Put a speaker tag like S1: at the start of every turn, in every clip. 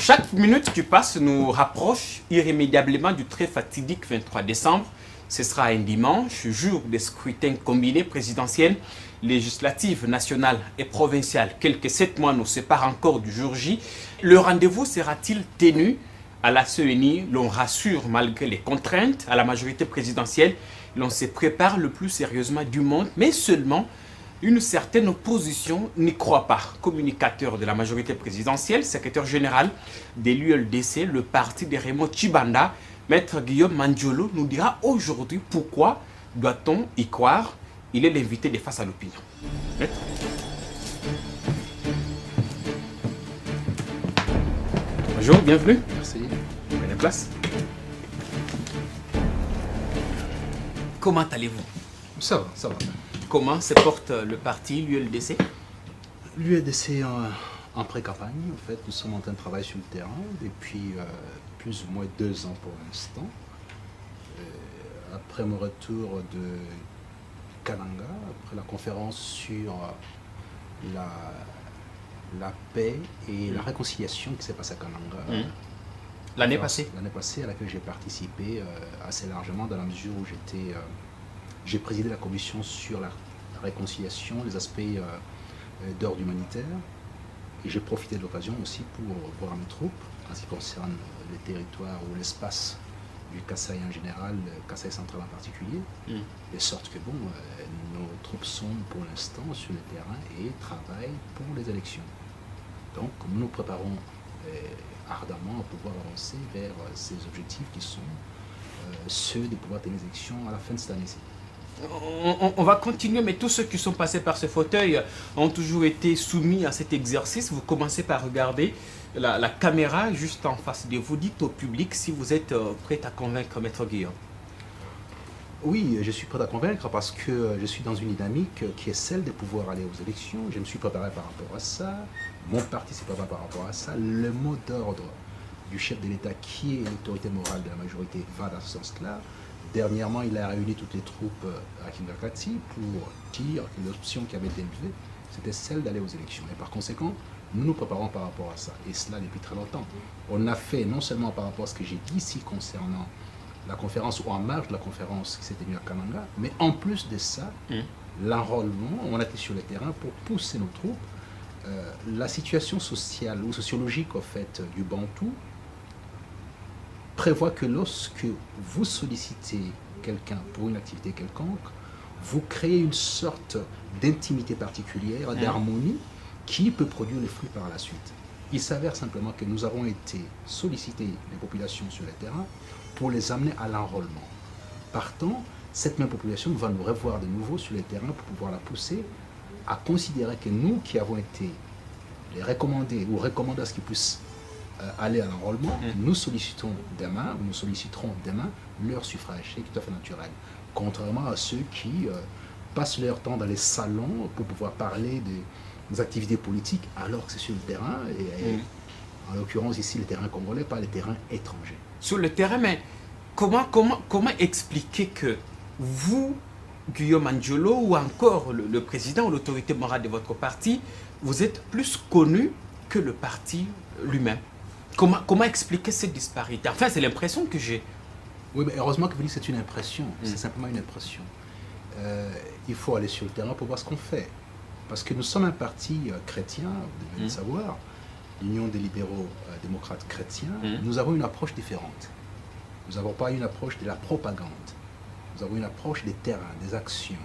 S1: Chaque minute qui passe nous rapproche irrémédiablement du très fatidique 23 décembre. Ce sera un dimanche, jour des scrutins combinés présidentiels, législatives, nationales et provinciales. Quelques 7 mois nous séparent encore du jour J. Le rendez-vous sera-t-il tenu? À la CENI, l'on rassure malgré les contraintes. À la majorité présidentielle, l'on se prépare le plus sérieusement du monde, mais seulement une certaine opposition n'y croit pas. Communicateur de la majorité présidentielle, secrétaire général de l'ULDC, le parti de Raymond Tshibanda, Maître Guillaume Mandjolo nous dira aujourd'hui pourquoi doit-on y croire. Il est l'invité de Face à l'opinion. Maître. Bonjour, bienvenue.
S2: Merci.
S1: Prenez place. Comment allez-vous?
S2: Ça va, ça va.
S1: Comment se porte le parti, l'ULDC?
S2: L'ULDC en pré-campagne, en fait, nous sommes en train de travailler sur le terrain depuis plus ou moins 2 ans pour l'instant. Après mon retour de Kananga, après la conférence sur la paix et la réconciliation qui s'est passée à Kananga.
S1: L'année passée?
S2: L'année passée, à laquelle j'ai participé assez largement dans la mesure où j'ai présidé la commission sur la réconciliation, les aspects d'ordre humanitaire. Et j'ai profité de l'occasion aussi pour voir mes troupes en ce qui concerne les territoires ou l'espace du Kasaï en général, Kasaï central en particulier. De sorte que bon, nos troupes sont pour l'instant sur le terrain et travaillent pour les élections. Donc nous nous préparons ardemment à pouvoir avancer vers ces objectifs qui sont ceux de pouvoir tenir les élections à la fin de cette année-ci.
S1: On va continuer, mais tous ceux qui sont passés par ce fauteuil ont toujours été soumis à cet exercice. Vous commencez par regarder la caméra juste en face de vous. Dites au public si vous êtes prêt à convaincre Maître Guillaume.
S2: Oui, je suis prêt à convaincre parce que je suis dans une dynamique qui est celle de pouvoir aller aux élections. Je me suis préparé par rapport à ça. Mon parti s'est préparé par rapport à ça. Le mot d'ordre du chef de l'État, qui est l'autorité morale de la majorité, va dans ce sens-là. Dernièrement, il a réuni toutes les troupes à Kingalkati pour dire que l'option qui avait été élevée, c'était celle d'aller aux élections. Et par conséquent, nous nous préparons par rapport à ça. Et cela depuis très longtemps. On a fait non seulement par rapport à ce que j'ai dit ici concernant la conférence ou en marge de la conférence qui s'est tenue à Kananga, mais en plus de ça, l'enrôlement, on a été sur le terrain pour pousser nos troupes. La situation sociale ou sociologique, au fait, du Bantou, prévoit que lorsque vous sollicitez quelqu'un pour une activité quelconque, vous créez une sorte d'intimité particulière, d'harmonie, qui peut produire les fruits par la suite. Il s'avère simplement que nous avons été solliciter les populations sur le terrain pour les amener à l'enrôlement. Partant, cette même population va nous revoir de nouveau sur le terrain pour pouvoir la pousser à considérer que nous qui avons été les recommandés ou recommandés à ce qu'ils puissent aller à l'enrôlement, nous solliciterons demain leur suffrage, c'est tout à fait naturel. Contrairement à ceux qui passent leur temps dans les salons pour pouvoir parler des activités politiques alors que c'est sur le terrain, et en l'occurrence ici le terrain congolais, pas le terrain étranger.
S1: Sur le terrain, mais comment expliquer que vous, Guillaume Mandjolo, ou encore le président ou l'autorité morale de votre parti, vous êtes plus connu que le parti lui-même? Comment expliquer cette disparité? Enfin, c'est l'impression que j'ai.
S2: Oui, mais heureusement que vous dites que c'est une impression. C'est simplement une impression. Il faut aller sur le terrain pour voir ce qu'on fait. Parce que nous sommes un parti chrétien, vous devez le savoir, l'Union des libéraux démocrates chrétiens. Nous avons une approche différente. Nous n'avons pas une approche de la propagande. Nous avons une approche des terrains, des actions,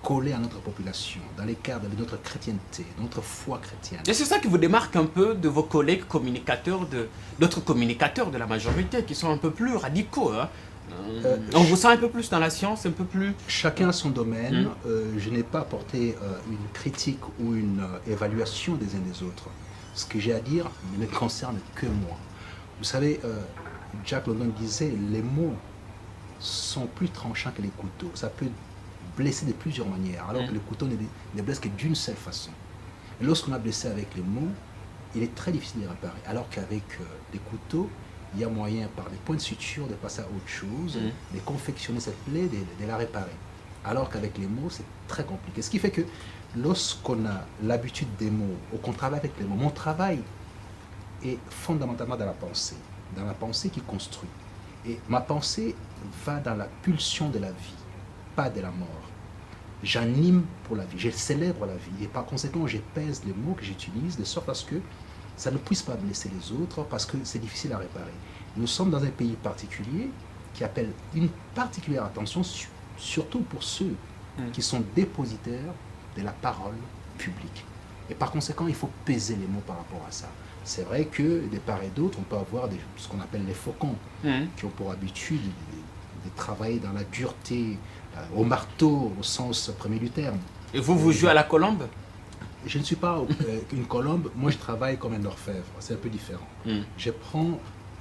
S2: collées à notre population, dans les cadres de notre chrétienté, de notre foi chrétienne.
S1: Et c'est ça qui vous démarque un peu de vos collègues communicateurs, d'autres communicateurs de la majorité, qui sont un peu plus radicaux. Hein. On vous sent un peu plus dans la science, un peu plus...
S2: Chacun a son domaine. Je n'ai pas apporté une critique ou une évaluation des uns des autres. Ce que j'ai à dire ne me concerne que moi. Vous savez, Jack London disait, les mots sont plus tranchants que les couteaux. Ça peut blesser de plusieurs manières, alors que le couteau ne blesse que d'une seule façon. Et lorsqu'on a blessé avec les mots, il est très difficile de réparer. Alors qu'avec des couteaux, il y a moyen, par des points de suture, de passer à autre chose, de confectionner cette plaie, de la réparer. Alors qu'avec les mots, c'est très compliqué. Ce qui fait que lorsqu'on a l'habitude des mots, ou qu'on travaille avec les mots, mon travail est fondamentalement dans la pensée qui construit. Et ma pensée va dans la pulsion de la vie, pas de la mort. J'anime pour la vie, je célèbre la vie, et par conséquent, je pèse les mots que j'utilise de sorte à ce que ça ne puisse pas blesser les autres, parce que c'est difficile à réparer. Nous sommes dans un pays particulier qui appelle une particulière attention, surtout pour ceux qui sont dépositaires de la parole publique. Et par conséquent, il faut peser les mots par rapport à ça. C'est vrai que de part et d'autre, on peut avoir ce qu'on appelle les faucons, qui ont pour habitude de travailler dans la dureté, au marteau, au sens premier du terme.
S1: Et vous jouez à la colombe?
S2: Je ne suis pas une colombe, moi je travaille comme un orfèvre, c'est un peu différent. Je prends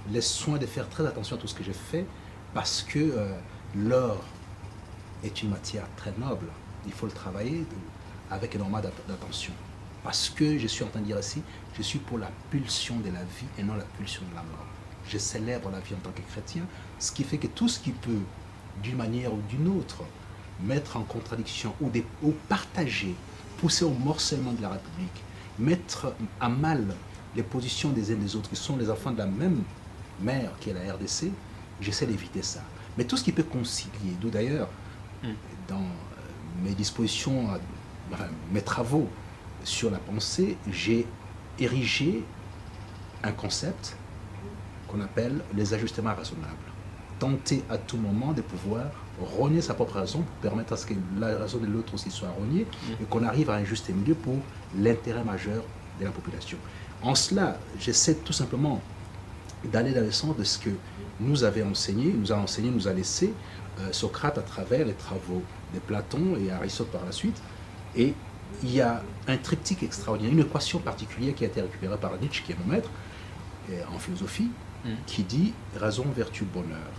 S2: les soins de faire très attention à tout ce que je fais, parce que l'or est une matière très noble. Il faut le travailler avec énormément d'attention. Parce que je suis en train de dire ici, je suis pour la pulsion de la vie et non la pulsion de la mort. Je célèbre la vie en tant que chrétien, ce qui fait que tout ce qui peut, d'une manière ou d'une autre, mettre en contradiction ou partager, pousser au morcellement de la République, mettre à mal les positions des uns des autres, qui sont les enfants de la même mère qui est la RDC, j'essaie d'éviter ça. Mais tout ce qui peut concilier, d'où d'ailleurs, dans mes dispositions, mes travaux sur la pensée, j'ai érigé un concept qu'on appelle les ajustements raisonnables. Tenter à tout moment de pouvoir rogner sa propre raison pour permettre à ce que la raison de l'autre aussi soit rognée et qu'on arrive à un juste milieu pour l'intérêt majeur de la population. En cela, j'essaie tout simplement d'aller dans le sens de ce que nous a enseigné, nous a laissé Socrate à travers les travaux de Platon et Aristote par la suite. Et il y a un triptyque extraordinaire, une équation particulière qui a été récupérée par Nietzsche, qui est mon maître en philosophie, qui dit raison, vertu, bonheur.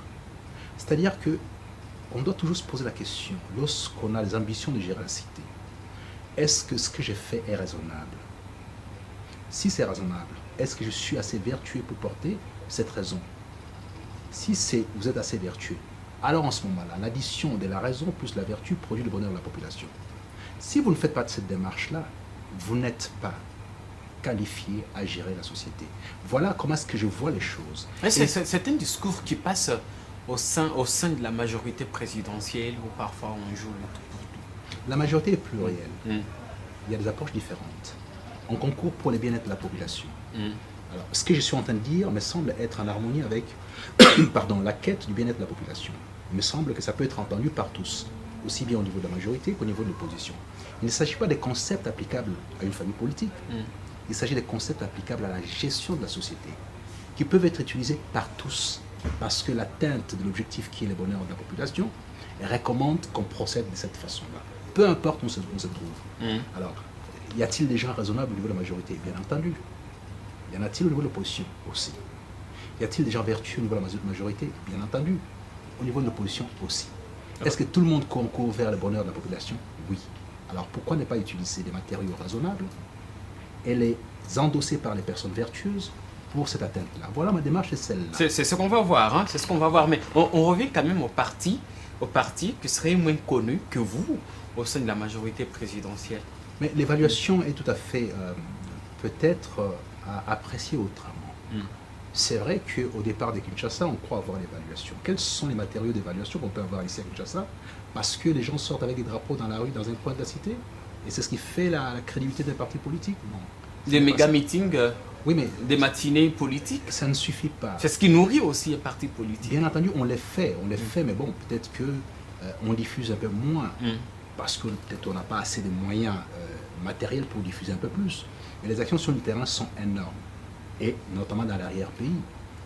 S2: C'est-à-dire que on doit toujours se poser la question, lorsqu'on a les ambitions de gérer la cité, est-ce que ce que j'ai fait est raisonnable? Si c'est raisonnable, est-ce que je suis assez vertueux pour porter cette raison? Si vous êtes assez vertueux, alors en ce moment-là, l'addition de la raison plus la vertu produit le bonheur de la population. Si vous ne faites pas de cette démarche-là, vous n'êtes pas qualifié à gérer la société. Voilà comment est-ce que je vois les choses.
S1: C'est un discours qui passe au sein de la majorité présidentielle, où parfois on joue le tout pour tout.
S2: La majorité est plurielle. Il y a des approches différentes. On concourt pour le bien-être de la population. Alors, ce que je suis en train de dire me semble être en harmonie avec la quête du bien-être de la population. Il me semble que ça peut être entendu par tous, aussi bien au niveau de la majorité qu'au niveau de l'opposition. Il ne s'agit pas des concepts applicables à une famille politique. Il s'agit des concepts applicables à la gestion de la société, qui peuvent être utilisés par tous, parce que l'atteinte de l'objectif qui est le bonheur de la population recommande qu'on procède de cette façon-là, peu importe où on se trouve. Alors, y a-t-il des gens raisonnables au niveau de la majorité? Bien entendu. Y en a-t-il au niveau de l'opposition? Aussi. Y a-t-il des gens vertueux au niveau de la majorité? Bien entendu. Au niveau de l'opposition? Aussi. Est-ce que tout le monde concourt vers le bonheur de la population? Oui. Alors pourquoi ne pas utiliser des matériaux raisonnables et les endosser par les personnes vertueuses pour cette atteinte-là? Voilà, ma démarche est celle-là.
S1: C'est ce qu'on va voir, hein? C'est ce qu'on va voir. Mais on revient quand même au parti qui serait moins connu que vous au sein de la majorité présidentielle.
S2: Mais l'évaluation est tout à fait peut-être à apprécier autrement. C'est vrai qu'au départ de Kinshasa, on croit avoir l'évaluation. Quels sont les matériaux d'évaluation qu'on peut avoir ici à Kinshasa? Parce que les gens sortent avec des drapeaux dans la rue, dans un coin de la cité? Et c'est ce qui fait la crédibilité des partis politiques? Non.
S1: Des méga-meetings,
S2: oui, mais
S1: des matinées politiques?
S2: Ça ne suffit pas.
S1: C'est ce qui nourrit aussi les partis politiques.
S2: Bien entendu, on les fait, mais bon, peut-être qu'on diffuse un peu moins, parce que peut-être on n'a pas assez de moyens matériels pour diffuser un peu plus. Mais les actions sur le terrain sont énormes, et notamment dans l'arrière-pays.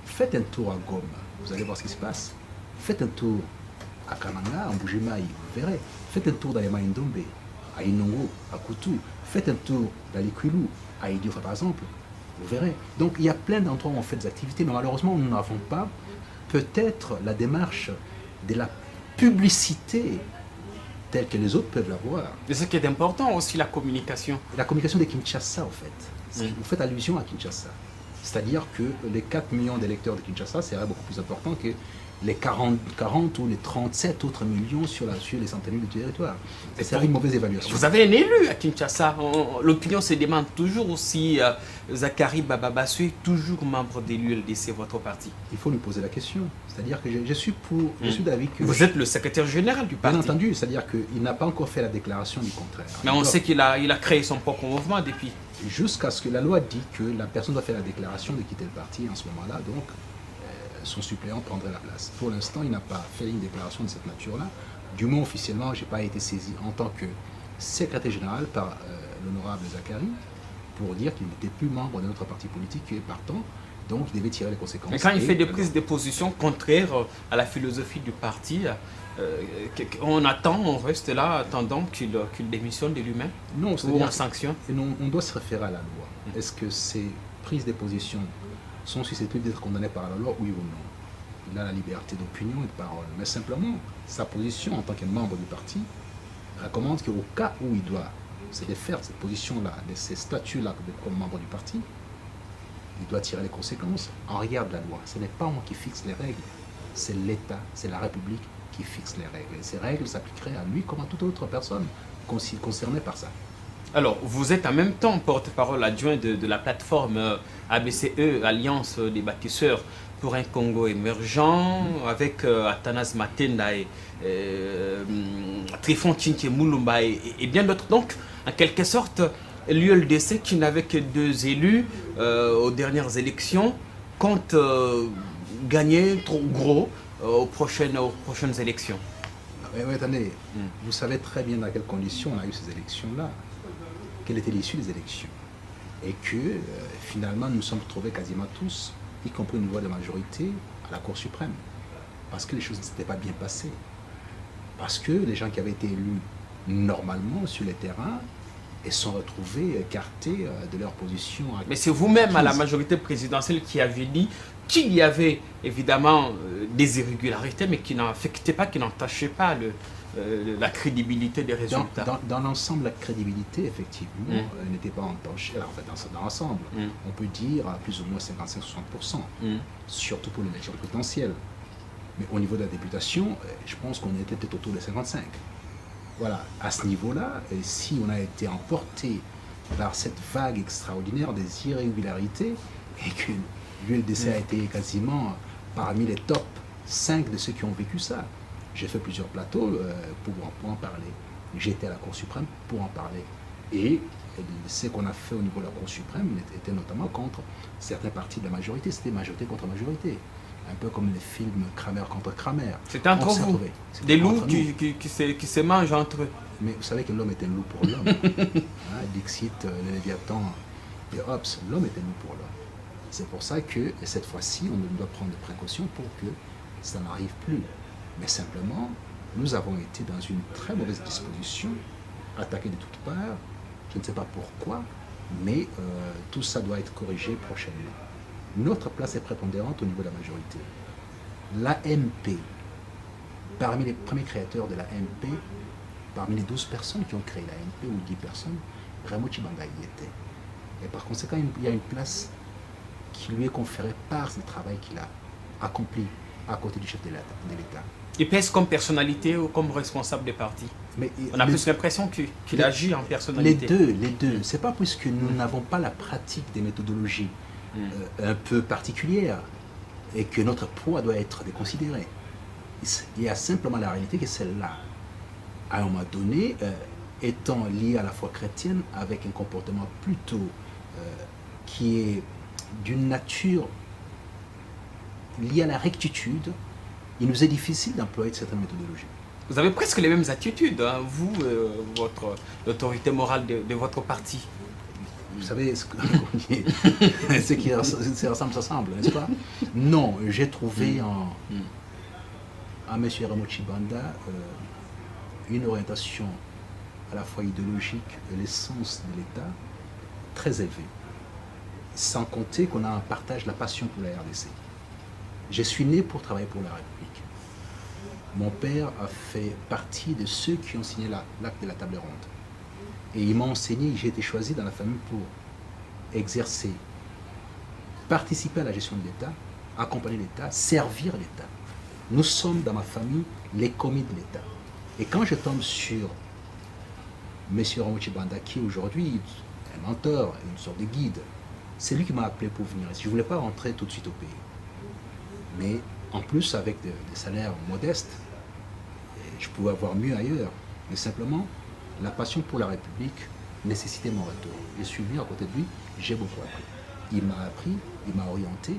S2: Faites un tour à Goma, vous allez voir ce qui se passe. Faites un tour à Kananga, en Bujimaï, vous verrez. Faites un tour dans les Maïndombe, à Inongo, à Koutou. Faites un tour dans les Kwilu, à Idiofa par exemple, vous verrez. Donc il y a plein d'endroits où on fait des activités, mais malheureusement nous n'avons pas peut-être la démarche de la publicité telle que les autres peuvent l'avoir.
S1: Et ce qui est important aussi, la communication.
S2: La communication de Kinshasa, en fait. Vous faites allusion à Kinshasa. C'est-à-dire que les 4 millions d'électeurs de Kinshasa, c'est beaucoup plus important que les 40 ou les 37 autres millions sur les centaines du territoire. C'est une mauvaise évaluation.
S1: Vous avez un élu à Kinshasa. L'opinion se demande toujours si Zakari Bababassou est toujours membre de l'ULDC, votre parti.
S2: Il faut lui poser la question. C'est-à-dire que je suis d'avis que...
S1: Vous êtes le secrétaire général du parti.
S2: Bien entendu, c'est-à-dire qu'il n'a pas encore fait la déclaration du contraire.
S1: Mais on sait qu'il a créé son propre mouvement depuis.
S2: Jusqu'à ce que la loi dit que la personne doit faire la déclaration de quitter le parti en ce moment-là, donc son suppléant prendrait la place. Pour l'instant, il n'a pas fait une déclaration de cette nature-là. Du moins, officiellement, je n'ai pas été saisi en tant que secrétaire général par l'honorable Zakari pour dire qu'il n'était plus membre de notre parti politique et partant, donc il devait tirer les conséquences.
S1: Mais quand il fait des prises de position contraires à la philosophie du parti, on attend, on reste là, attendant qu'il démissionne de lui-même
S2: ou
S1: on sanctionne.
S2: On doit se référer à la loi. Est-ce que ces prises de position sont susceptibles d'être condamnées par la loi, oui ou non? Il a la liberté d'opinion et de parole. Mais simplement, sa position en tant que membre du parti recommande qu'au cas où il doit se défaire de cette position-là, de ces statuts-là comme membre du parti, il doit tirer les conséquences en regard de la loi. Ce n'est pas moi qui fixe les règles, c'est l'État, c'est la République qui fixe les règles. Et ces règles s'appliqueraient à lui comme à toute autre personne concernée par ça.
S1: Alors, vous êtes en même temps porte-parole adjoint de la plateforme ABCE, Alliance des bâtisseurs pour un Congo émergent, avec Athanas Matenda et Trifon Tchinké Moulumba et bien d'autres. Donc, en quelque sorte, l'ULDC, qui n'avait que 2 élus aux dernières élections, compte gagner trop gros aux prochaines élections.
S2: Mais attendez, vous savez très bien dans quelles conditions on a eu ces élections-là, quelle était l'issue des élections. Et que finalement nous nous sommes retrouvés quasiment tous, y compris une voix de majorité, à la Cour suprême. Parce que les choses ne s'étaient pas bien passées. Parce que les gens qui avaient été élus normalement sur les terrains et sont retrouvés écartés de leur position.
S1: Mais c'est vous-même à la majorité présidentielle qui avez dit qu'il y avait évidemment des irrégularités, mais qui n'affectaient pas, qui n'entachaient pas la crédibilité des résultats.
S2: Dans l'ensemble, la crédibilité, effectivement, n'était pas entachée. Alors, en fait, dans l'ensemble, on peut dire à plus ou moins 55-60%, surtout pour l'élection présidentielle. Mais au niveau de la députation, je pense qu'on était peut-être autour de 55. Voilà, à ce niveau-là, si on a été emporté par cette vague extraordinaire des irrégularités et que l'ULDC a été quasiment parmi les top 5 de ceux qui ont vécu ça. J'ai fait plusieurs plateaux pour en parler. J'étais à la Cour suprême pour en parler. Et ce qu'on a fait au niveau de la Cour suprême était notamment contre certains partis de la majorité. C'était majorité contre majorité. Un peu comme les films Kramer contre Kramer.
S1: C'était entre vous, des loups qui se mangent entre eux.
S2: Mais vous savez que l'homme est un loup pour l'homme. Dixit, le Léviathan et Hobbes, l'homme est un loup pour l'homme. C'est pour ça que cette fois-ci, on doit prendre des précautions pour que ça n'arrive plus. Mais simplement, nous avons été dans une très mauvaise disposition, attaqués de toutes parts. Je ne sais pas pourquoi, mais tout ça doit être corrigé prochainement. Notre place est prépondérante au niveau de la majorité. L'AMP, parmi les premiers créateurs de l'AMP, parmi les 12 personnes qui ont créé l'AMP, ou 10 personnes, Raymond Tshibanda y était. Et par conséquent, il y a une place qui lui est conférée par ce travail qu'il a accompli à côté du chef de l'État.
S1: Il pèse comme personnalité ou comme responsable des partis. Mais on a plus l'impression qu'il agit en personnalité.
S2: Les deux. C'est pas puisque nous n'avons pas la pratique des méthodologies un peu particulières et que notre poids doit être déconsidéré. Il y a simplement la réalité que celle-là, à un moment donné, étant liée à la foi chrétienne, avec un comportement plutôt qui est d'une nature liée à la rectitude, il nous est difficile d'employer certaines méthodologies.
S1: Vous avez presque les mêmes attitudes, hein, vous, l'autorité morale de votre parti.
S2: Vous savez, ce qui ressemble s'assemble, n'est-ce pas? Non, j'ai trouvé en M. Raymond Tshibanda une orientation à la fois idéologique et l'essence de l'État très élevée. Sans compter qu'on a un partage de la passion pour la RDC. Je suis né pour travailler pour la République. Mon père a fait partie de ceux qui ont signé l'acte de la table ronde. Et il m'a enseigné, j'ai été choisi dans la famille pour exercer, participer à la gestion de l'État, accompagner l'État, servir l'État. Nous sommes dans ma famille les commis de l'État. Et quand je tombe sur M. Ramon Tchibanda, qui est aujourd'hui un mentor, une sorte de guide, c'est lui qui m'a appelé pour venir ici. Je ne voulais pas rentrer tout de suite au pays. Mais en plus, avec des salaires modestes, je pouvais avoir mieux ailleurs. Mais simplement, la passion pour la République nécessitait mon retour. Je suis venu à côté de lui, j'ai beaucoup appris. Il m'a appris, il m'a orienté.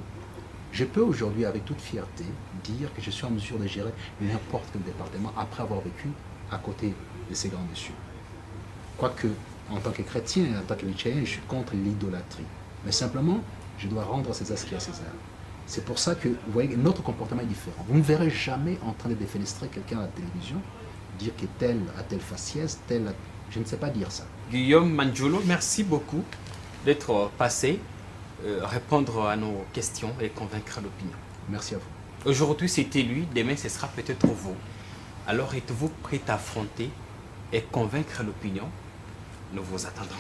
S2: Je peux aujourd'hui, avec toute fierté, dire que je suis en mesure de gérer n'importe quel département après avoir vécu à côté de ces grands messieurs. Quoique, en tant que chrétien, en tant que lycéen, je suis contre l'idolâtrie. Mais simplement, je dois rendre César ce qui est à César. C'est pour ça que, vous voyez, notre comportement est différent. Vous ne verrez jamais en train de défenestrer quelqu'un à la télévision, dire que tel a telle faciès, tel a... Je ne sais pas dire ça.
S1: Guillaume Mandiolo, merci beaucoup d'être passé, répondre à nos questions et convaincre l'opinion.
S2: Merci à vous.
S1: Aujourd'hui, c'était lui, demain, ce sera peut-être vous. Alors, êtes-vous prêt à affronter et convaincre l'opinion? Nous vous attendons.